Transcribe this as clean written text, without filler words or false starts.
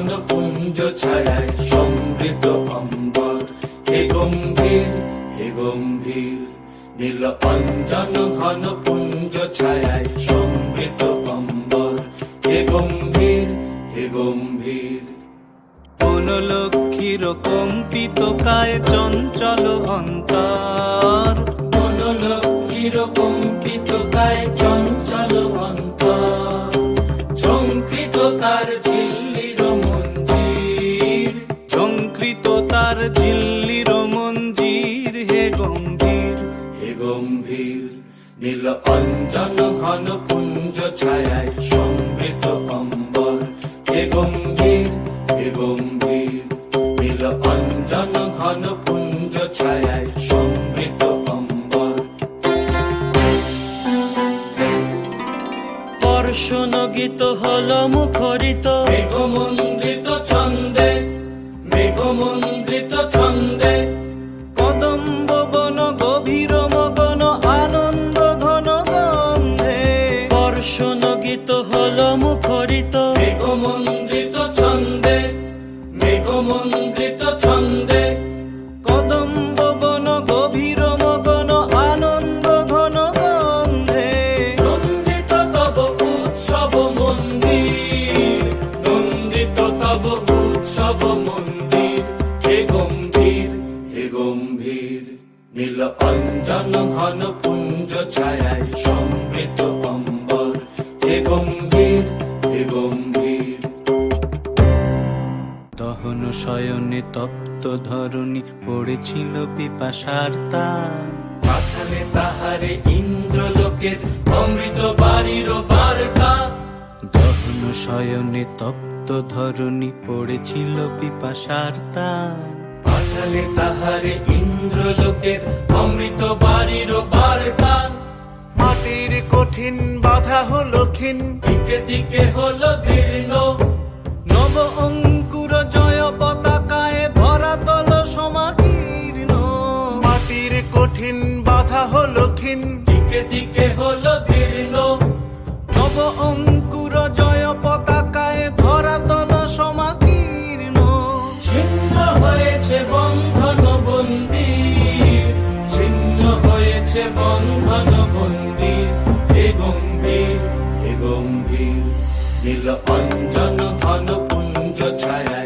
ঘন পুঞ্জ ছায়ায় সমৃদ্ধ অম্বর। হে গম্ভীর, হে গম্ভীর, নীল অঞ্জন ঘন পুঞ্জ ছায়ায় সমৃদ্ধ অম্বর। হে গম্ভীর, হে গম্ভীর। কোন লক্ষ্মীর কম্পিত কায় চঞ্চল অন্তর। কোন লক্ষ্মীর কম্পিত কায় চঞ্চল অন্তর। ঝঙ্কৃত তার ঝিল্লির মঞ্জির। ঝঙ্কৃত তার ঝিল্লির মঞ্জির। হে গম্ভীর, হে গম্ভীর, নীল অঞ্জন ঘন পুঞ্জ ছায়ায় সমৃদ্ধ অম্বর। হে গম্ভীর, হে গম্ভীর, নীল অঞ্জন ঘন পুঞ্জ ছায়ায় সমৃদ্ধ অম্বর। বর্ষণ গীত হল মুখরিত মেঘমন্দ্রিত ছন্দে, মেঘমন্দ্রিত ছন্দে। কদম্ব বন গভীর মগন আনন্দ ঘন গন্ধে। বর্ষণ গীত হল মুখরিত মেঘমন্দ্রিত ছন্দে, মেঘমন্দ্রিত ছন্দে। কদম্ব বন গভীর মগন আনন্দ ঘন গন্ধে। নন্দিত তব উৎসব মন্দির, নন্দিত তব উৎসব মন্দির। হে গম্ভীর, হে গম্ভীর, নীল অঞ্জন ঘন পুঞ্জ ছায়ায় সমৃদ্ধ অম্বর। হে গম্ভীর, হে গম্ভীর। দহন শয়নে তপ্ত ধরণী পড়েছিল পিপাসার তান। পাঠালে তাহারে ইন্দ্রলোকের অমৃত বাড়ির বার্তা। দহন শয়নে তপ্ত ধরণী পড়েছিল পিপাসার তান। পাঠালে তাহারে ইন্দ্রলোকের অমৃত বাড়ির বার্তা। মাটির কঠিন বাধা হলো ক্ষীণ। দিকে দিকে হলো দীর্ণ। নব অঙ্কুর জয় পতাকায় ধরাতল সমাকীর্ণ। মাটির কঠিন বাধা হলো ক্ষীণ। দিকে দিকে হলো দীর্ণ। নব অঙ্কুর জয় পতাকায় ধরাতল সমাকীর্ণ। ছিন্ন হয়েছে বন্ধন বন্দির, ছিন্ন হয়েছে বন্ধন বন্দির। হে গম্ভীর, হে গম্ভীর, নীল অঞ্জন ঘন পুঞ্জ ছায়া